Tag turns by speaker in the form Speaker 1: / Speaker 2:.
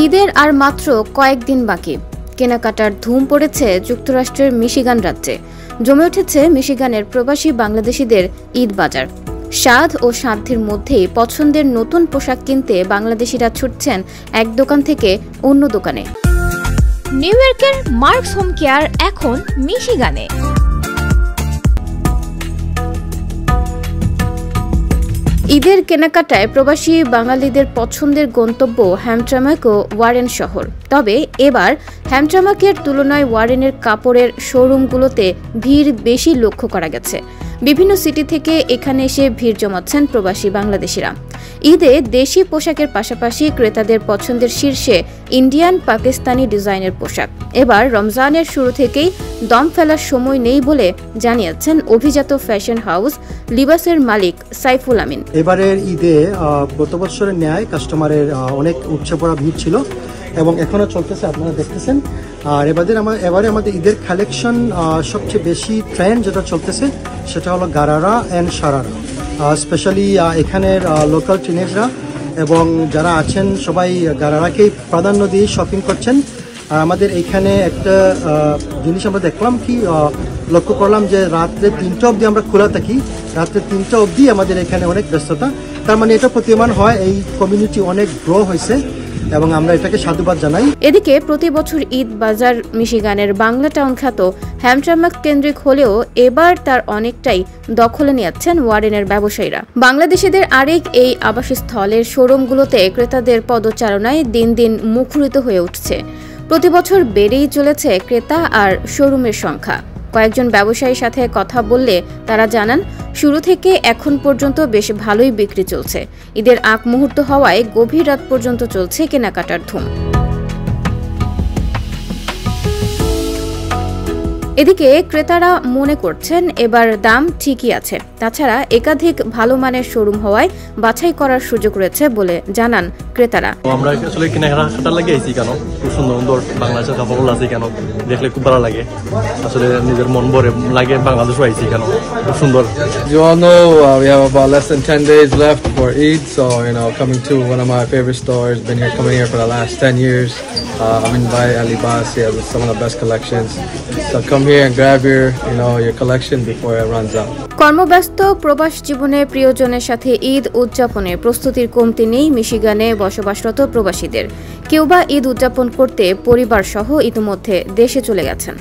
Speaker 1: ঈদের আর মাত্র কয়েকদিন বাকি। কেনাকাটার ধুম পড়েছে যুক্তরাষ্ট্রের মিশিগান রাজ্যে। জমে উঠেছে মিশিগানের প্রবাসী বাংলাদেশিদের ঈদ বাজার। স্বাদ ও সাধ্যের মধ্যেই পছন্দের নতুন পোশাক কিনতে বাংলাদেশিরা ছুটছেন এক দোকান থেকে অন্য দোকানে।
Speaker 2: নিউ ইয়র্কের মার্কস হোম কেয়ার এখন মিশিগানে।
Speaker 1: ঈদের কেনাকাটায় প্রবাসী বাঙালিদের পছন্দের গন্তব্য হ্যামট্রামাক ও ওয়ারেন শহর। তবে এবার হ্যামট্রামাকের তুলনায় ওয়ারেনের কাপড়ের শোরুমগুলোতে ভিড় বেশি লক্ষ্য করা গেছে। বিভিন্ন সিটি থেকে এখানে এসে ভিড় জমাচ্ছেন প্রবাসী বাংলাদেশিরা। ঈদে দেশি পোশাকের পাশাপাশি ক্রেতাদের পছন্দের শীর্ষে ইন্ডিয়ান পাকিস্তানি ডিজাইনের পোশাক। এবার রমজানের শুরু থেকেই দম ফেলার সময় নেই বলে জানিয়েছেন অভিজাত ফ্যাশন হাউস লিবাসের মালিক সাইফুল আমিন।
Speaker 3: এবারের ঈদে গত বছরের ন্যায় কাস্টমারের অনেক উপচে পড়া ভিড় ছিল এবং এখনো চলতেছে, আপনারা দেখতেছেন। আর এবারে আমাদের ঈদের কালেকশন সবচেয়ে বেশি ট্রেন্ড যেটা চলতেছে সেটা হলো গারারা অ্যান্ড সারারা। স্পেশালি এখানের লোকাল টিনেজরা এবং যারা আছেন সবাই গারারাকেই প্রাধান্য দিয়ে শপিং করছেন। আর আমাদের এইখানে একটা জিনিস আমরা দেখলাম কি লক্ষ্য করলাম যে রাত্রে 3টা অবধি আমরা খোলা থাকি। রাত্রে 3টা অবধি আমাদের এখানে অনেক ব্যস্ততা। তার মানে এটা প্রতীয়মান হয় এই কমিউনিটি অনেক গ্রো হয়েছে এবং আমরা এটাকে সাধুবাদ জানাই।
Speaker 1: এদিকে প্রতি বছর ঈদ বাজার মিশিগানের বাংলা টাউন খ্যাত হ্যামট্রামাক কেন্দ্রিক হলেও এবার তার অনেকটাই দখলে নিয়েছেন ওয়ারেনের ব্যবসায়ীরা। বাংলাদেশিদের আরেক এই আবাসস্থলের শোরুমগুলোতে ক্রেতাদের পদচারণায় দিন দিন মুখরিত হয়ে উঠছে। প্রতি বছর বেড়েই চলেছে ক্রেতা আর শোরুমের সংখ্যা। কয়েকজন ব্যবসায়ীর সাথে কথা বললে তারা জানান, শুরু থেকে এখন পর্যন্ত বেশ ভালোই বিক্রি চলছে। ঈদের আগ মুহূর্ত হওয়ায় গভীর রাত পর্যন্ত চলছে কেনাকাটার ধুম। এদিকে ক্রেতারা মনে করছেন এবার দাম ঠিকই আছে। তাছাড়া একাধিক ভালো মানের শোরুম হওয়ায় বাছাই করার সুযোগ রয়েছে বলে জানান ক্রেতারা।
Speaker 4: আমরা আসলে কেনাকাটা লাগে আইছি কেন, খুব সুন্দর সুন্দর বাংলাদেশের কাপড়গুলো আছে কেন, দেখলে খুব ভালো লাগে। আসলে নিজের মন ভরে লাগে, বাংলাদেশও আইছি কেন, খুব সুন্দর।
Speaker 5: You all know we have about less than 10 days left before Eid, so coming to one of my favorite stores. Been coming here for the last 10 years. I'm in by Alibas. He has some of the best collections. So come here and grab your collection before it runs out.
Speaker 1: কর্মব্যস্ত প্রবাস জীবনে প্রিয়জনের সাথে ঈদ উদযাপনে প্রস্তুতির কমতি নেই মিশিগানে বসবাসরত প্রবাসীদের। কেউ বা ঈদ উদযাপন করতে পরিবার সহ ইতিমধ্যে দেশে চলে গেছেন।